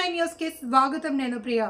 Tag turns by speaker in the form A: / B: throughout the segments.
A: T9 news కి స్వాగతం. నేను ప్రియ.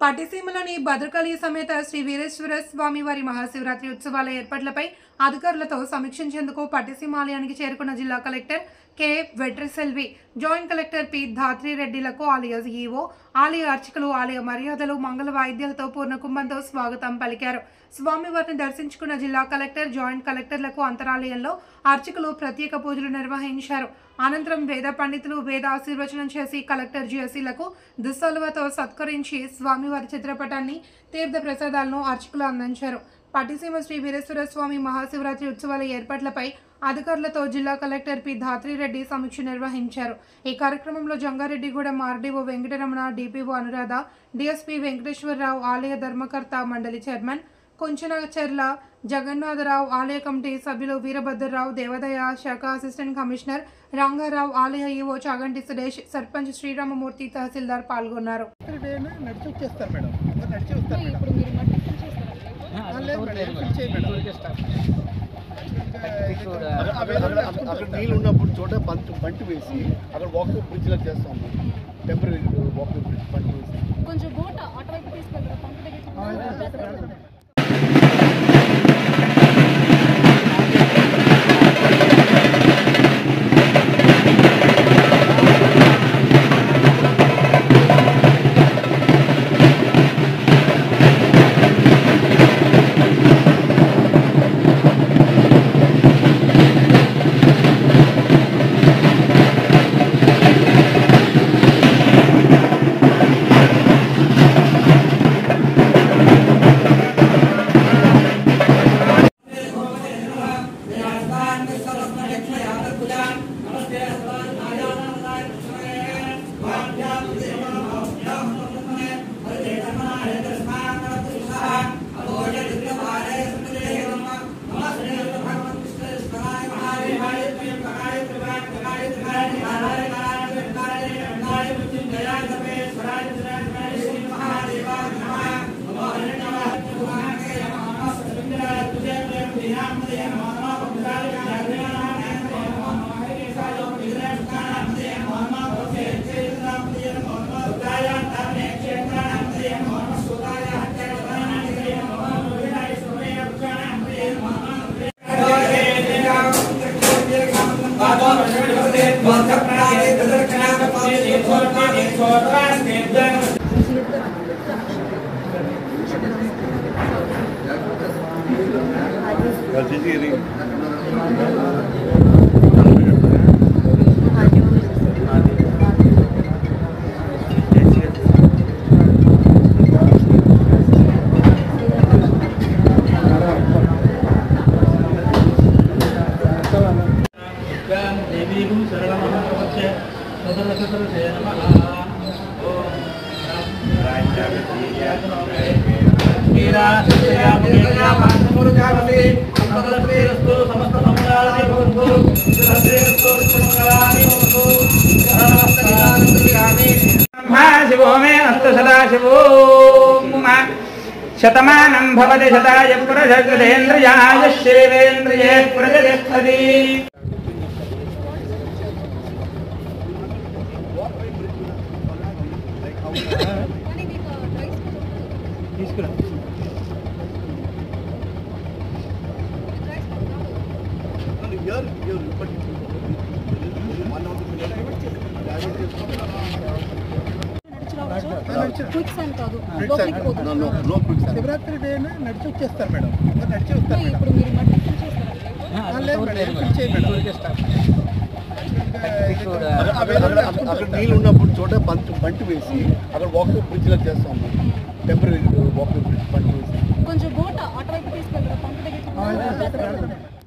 A: పట్టిసీమలోని భద్రకాళి సమేత శ్రీ వీరేశ్వర స్వామి వారి మహాశివరాత్రి ఉత్సవాల ఏర్పాట్లపై అధికారులతో సమీక్షించేందుకు పట్టిసీమ ఆలయానికి చేరుకున్న జిల్లా collector K Vetriselvi, joint collector P Dhatri రెడ్డిలకు ఆలయ ఈవో, ఆలయ అర్చకులు ఆలయ మర్యాదలు, మంగళ వాయిద్యాలతో పూర్ణకుంభంతో స్వాగతం పలికారు. స్వామివారిని దర్శించుకున్న జిల్లా కలెక్టర్, జాయింట్ కలెక్టర్లకు అంతరాలయంలో అర్చకులు ప్రత్యేక పూజలు నిర్వహించారు. అనంతరం వేద పండితులు వేద ఆశీర్వచనం చేసి కలెక్టర్ జిఎస్సీలకు దుస్సలువతో సత్కరించి స్వామివారి చిత్రపటాన్ని, తీర్థ ప్రసాదాలను అర్చకులు అందించారు. పట్టిసీమ శ్రీ వీరేశ్వర స్వామి మహాశివరాత్రి ఉత్సవాల ఏర్పాట్లపై అధికారులతో జిల్లా కలెక్టర్ పి ధాత్రి రెడ్డి సమీక్ష నిర్వహించారు. ఈ కార్యక్రమంలో Jangareddygudem RDO Venkataramana, DPO Anuradha, DSP Venkateswararao, ఆలయ ధర్మకర్త మండలి చైర్మన్ కొంచెనచెర్ల జగన్నాథరావు, ఆలయ కమిటీ సభ్యులు వీరభద్రరావు, దేవాదాయ శాఖ అసిస్టెంట్ కమిషనర్ రంగారావు, ఆలయ ఈవో చాగంటి సురేష్, సర్పంచ్ శ్రీరామమూర్తి, తహసీల్దార్ పాల్గొన్నారు.
B: నీళ్ళు ఉన్నప్పుడు చోట బంటి వేసి అక్కడ వాక్ బ్రిడ్జ్ లా చేస్తాం. టెంపరీ వాక్ బ్రిడ్జ్ బంటి వేసి
C: కొంచెం బోట అటువైపు తీసుకెళ్తారు. పంట దగ్గర
D: శతమానం భవతి శతాయ పురుషేంద్రియాయ శివేంద్రియే ప్రజతిష్టతి.
B: శివరాత్రి డే నడిచి వచ్చేస్తారు మేడం. నడిచి వస్తారు.
C: ఇప్పుడు మీరు
B: అక్కడ నీళ్ళు ఉన్నప్పుడు చోట బంటి వేసి అక్కడ వాక్ బ్రిడ్జ్ లా చేస్తాం. టెంపరీ వాక్ బ్రిడ్జ్ బంటి వేసి
C: కొంచెం బోట అటువైపు తీసుకెళ్తారు. పంట దగ్గర